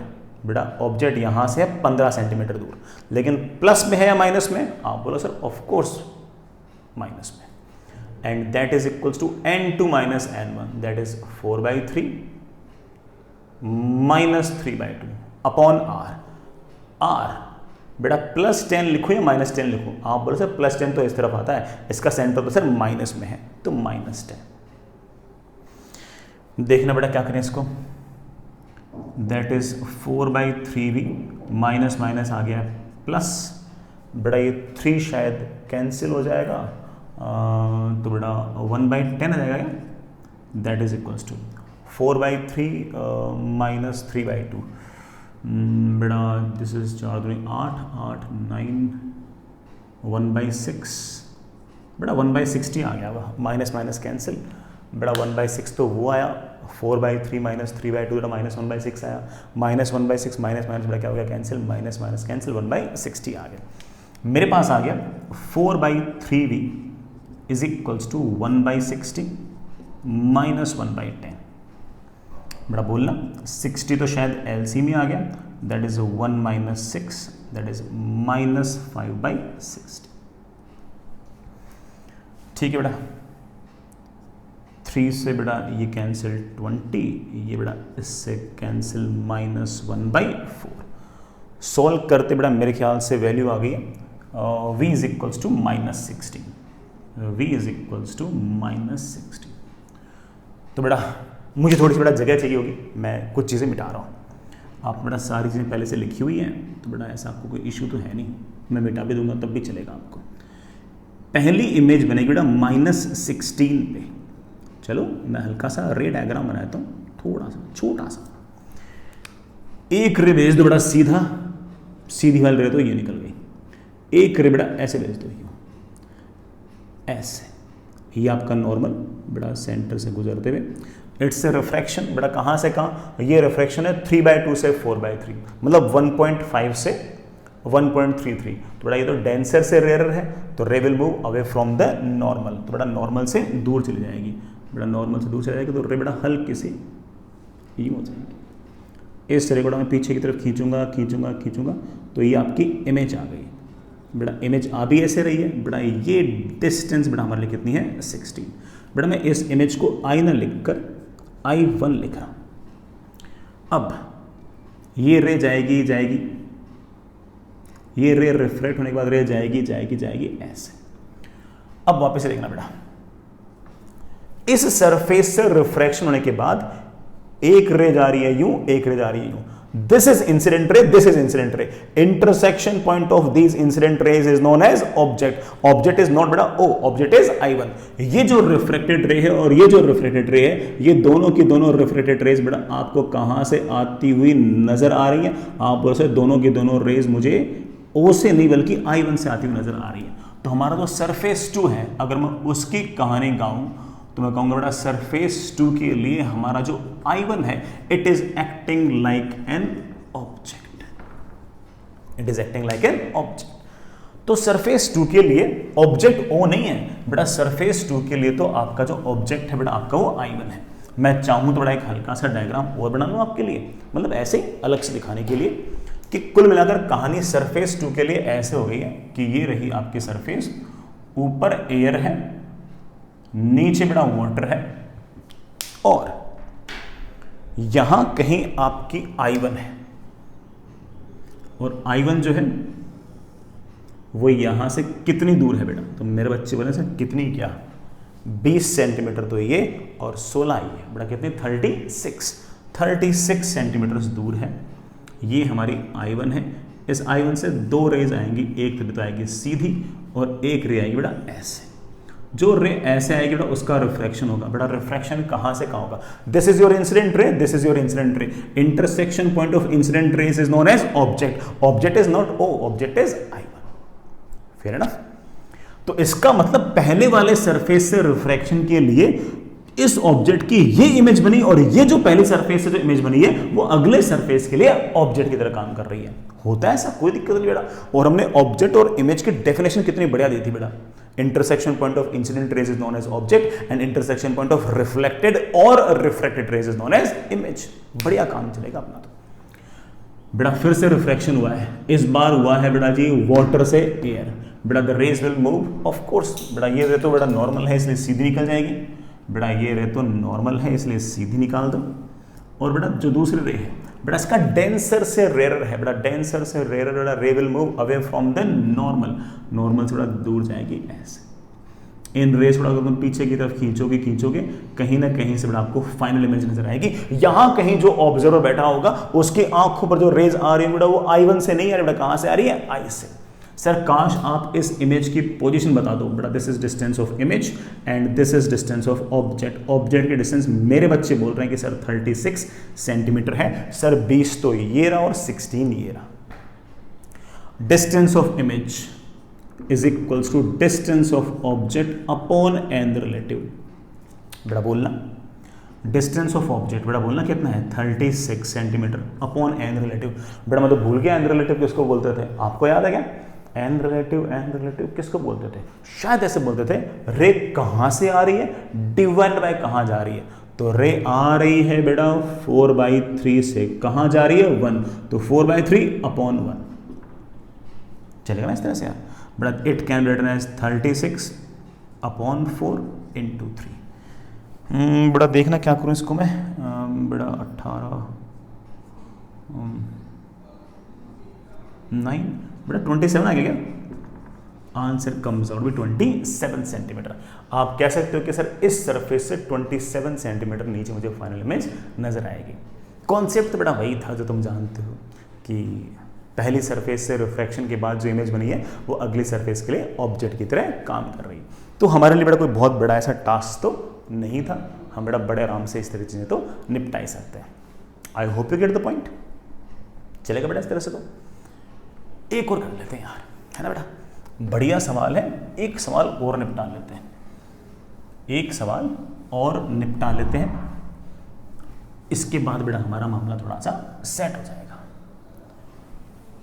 बेटा, ऑब्जेक्ट यहां से है 15 सेंटीमीटर दूर, लेकिन प्लस में है या माइनस में, आप बोलो सर ऑफ कोर्स माइनस में। And that is equals to n2 minus n1, that is 4/3 minus 3/2 upon r। r बेटा प्लस 10 लिखो या माइनस 10 लिखो, आप बोलो सर प्लस 10 तो इस तरफ आता है, इसका सेंटर तो सर माइनस में है, तो माइनस 10। देखना बेटा क्या करें इसको, that is 4/3v minus minus आ गया प्लस, बेटा ये 3 शायद कैंसिल हो जाएगा, तो बेटा 1/10 आ जाएगा, that is equals to 4/3 minus 3/2, बेटा दिस इज 4 दूनी 8, 8 9 1/6, बेटा 1/60 आ गया, माइनस माइनस कैंसिल, बेटा 1/6 तो वो आया, 4/3 माइनस 3/2 बेटा माइनस 1/6 आया, माइनस 1/6 माइनस माइनस बेटा क्या हो गया कैंसिल, माइनस माइनस कैंसिल 1/60 आ गया। मेरे पास आ गया 4/3v is equals to 1/60 minus 1/10। बेटा बोलना 60 तो शायद एलसी में आ गया, that is 1 minus 6, that is minus 5/60। ठीक है बेटा, 3 से बेटा ये कैंसिल 20, ये बेटा इससे कैंसिल माइनस 1/4। सॉल्व करते बेटा मेरे ख्याल से वैल्यू आ गई है v is equals to minus 16, v is equals to minus 16। तो बेटा मुझे थोड़ी सी बेटा जगह चाहिए होगी, मैं कुछ चीज़ें मिटा रहा हूँ। आप बेटा सारी चीज़ें पहले से लिखी हुई हैं, तो बेटा ऐसा आपको कोई इशू तो है नहीं, मैं मिटा भी दूंगा तब भी चलेगा आपको। पहली इमेज बनेगी बेटा -16 पे। चलो मैं हल्का सा रे डायग्राम बनाता हूं, थोड़ा सा छोटा सा। एक रे भेज दो बेटा सीधा, सीधी वाली रे तो ये निकल गई। एक रे बेटा ऐसे भेज दो, ऐसे, ये आपका नॉर्मल बेटा सेंटर से गुजरते हुए। इट्स ए रिफ्रैक्शन बेटा, कहां से कहां? ये रिफ्रैक्शन है 3/2 से 4/3, मतलब 1.5 से 1.33। तो बेटा ये तो डेंसर से रेयर है, तो रे will move away from the normal. तो बेटा नॉर्मल से दूर चली जाएगी, बेटा नॉर्मल से दूर चली जाएगी, तो रे बेटा हल्की सी यूं हो जाएगी। इस रे को मैं पीछे की तरफ खींचूंगा खींचूंगा खींचूंगा, तो ये आपकी इमेज आ गई। बेटा इमेज आ भी ऐसे रही है बेटा, ये डिस्टेंस बेटा हमारे लिए कितनी है? 16। बेटा मैं इस इमेज को I ना लिखकर I1 लिख रहा हूं। अब ये रे जाएगी जाएगी, ये रे रिफ्लेक्ट होने के बाद रे जाएगी जाएगी जाएगी ऐसे। अब वापस से देखना बेटा, इस सरफेस से रिफ्रैक्शन होने के बाद एक रे जा रही है यूं, एक रे जा रही है यूं। This is incident ray, this is incident ray. Intersection point of these incident rays is known as object. Object is not बेटा O, object is I1. ये जो रिफ्लेक्टेड रे है और ये जो रिफ्लेक्टेड रे है, ये दोनों की दोनों रिफ्लेक्टेड रेज बेटा आपको कहां से आती हुई नजर आ रही है? आप बोल सकते दोनों की दोनों रेज मुझे O से नहीं बल्कि I1 से आती हुई नजर आ रही है। तो हमारा जो सरफेस 2 है, अगर मैं उसकी कहानी गाऊं तो मैं कहूंगा बेटा सरफेस 2 के लिए हमारा जो I1 है, it is acting like an object. It is acting like an object. तो सरफेस 2 के लिए ऑब्जेक्ट O नहीं है बेटा, सरफेस 2 के लिए तो आपका जो ऑब्जेक्ट है बेटा आपका वो I1 है। मैं चाहूं तो बड़ा एक हल्का सा डायग्राम और बना लूं आपके लिए, मतलब ऐसे ही अलग से दिखाने के लिए कि कुल मिलाकर कहानी सरफेस 2 के लिए ऐसे हो गई है कि ये रही आपकी सरफेस, ऊपर एयर है, नीचे बेटा वाटर है, और यहां कहीं आपकी I1 है, और I1 जो है वो यहां से कितनी दूर है बेटा? तो मेरे बच्चे बोले सर कितनी, क्या 20 सेंटीमीटर तो ये, और 16 ये बेटा कितनी? 36 सेंटीमीटर दूर है। ये हमारी I1 है। इस I1 से दो रेज आएंगी, एक तो आएगी सीधी और एक रे आएगी बेटा ऐसे। जो रे ऐसे आएगी बेटा उसका रिफ्रैक्शन होगा। बेटा रिफ्रैक्शन कहां से कहां होगा? This is your incident ray, this is your incident ray. Intersection point of incident rays is known as object. Object is not O, object is I1। Fair enough. तो इसका मतलब पहले वाले सरफेस से रिफ्रैक्शन के लिए इस ऑब्जेक्ट की ये इमेज बनी, और ये जो पहली सरफेस से जो इमेज बनी है वो अगले सरफेस के लिए ऑब्जेक्ट की तरह काम कर रही है। होता है ऐसा, कोई दिक्कत नहीं बेटा। और हमने ऑब्जेक्ट और इमेज की डेफिनेशन कितनी बढ़िया दी थी बेटा। Intersection point of incident rays is known as object and intersection point of reflected और refracted rays is known as image. बढ़िया काम चलेगा अपना। तो बेटा फिर से रिफ्रैक्शन हुआ है, इस बार हुआ है बेटा जी वाटर से एयर। बेटा the rays will move, of course बेटा ये रे तो बेटा नॉर्मल है इसलिए सीधी निकल जाएगी। बेटा ये रे तो नॉर्मल है इसलिए सीधी निकाल दो। और बेटा जो दूसरी रे है बेटा इसका डेंसर से रेयर है। बेटा डेंसर से रेयर बेटा रे will move away from the normal. Normal से बेटा दूर जाएगी ऐसे। इन रेस थोड़ा तुम पीछे की तरफ खींचोगे खींचोगे, कहीं ना कहीं से बेटा आपको फाइनल इमेज नजर आएगी। यहां कहीं जो ऑब्जर्वर बैठा होगा उसकी आंखों पर जो रेज आ रही है बेटा वो I1 से नहीं आ रही बेटा, कहां से आ रही है? I से। सर काश आप इस इमेज की पोजीशन बता दो बेटा। This is distance of image and this is distance of object. Object की डिस्टेंस मेरे बच्चे बोल रहे हैं कि सर 36 सेंटीमीटर है। सर 20 तो ये रहा और 16 ये रहा। Distance of image is equals to distance of object upon n relative. बेटा बोलना डिस्टेंस ऑफ ऑब्जेक्ट बेटा बोलना कितना है? 36 सेंटीमीटर अपॉन एन रिलेटिव। बेटा मैं तो भूल गया एन रिलेटिव किसको बोलते थे, आपको याद है क्या? एन रिलेटिव किसको बोलते थे? शायद ऐसे बोलते थे, रे कहां से आ रही है डिवाइड बाय कहां जा रही है। तो रे आ रही है बेटा 4/3 से, कहां जा रही है 1, तो 4/3 अपॉन 1 चलेगा ना इस तरह से यार। बेटा it can be written as 36 upon 4 into 3। बेटा देखना क्या करूं इसको मैं। बेटा 18 9 बेटा 27 आ गया क्या? आंसर कम्स आउट भी 27 सेंटीमीटर। आप कह सकते हो कि सर इस सरफेस से 27 सेंटीमीटर नीचे मुझे फाइनल इमेज नजर आएगी। कॉन्सेप्ट तो बेटा वही था जो तुम जानते हो कि पहली सरफेस से रिफ्रैक्शन के बाद जो इमेज बनी है वो अगली सरफेस के लिए ऑब्जेक्ट की तरह काम कर रही है। तो हमारे लिए बड़ा कोई बहुत बड़ा ऐसा टास्क तो नहीं था, हम बड़े आराम से इस तरह चीज़ें तो निपटा ही सकते हैं। I hope you get the point. चलेगा बेटा इस तरह से। तो एक और कर लेते हैं यार, है ना बेटा, बढ़िया सवाल है, एक सवाल और निपटा लेते हैं, एक सवाल और निपटा लेते हैं, इसके बाद बेटा हमारा मामला थोड़ा सा सेट हो जाएगा।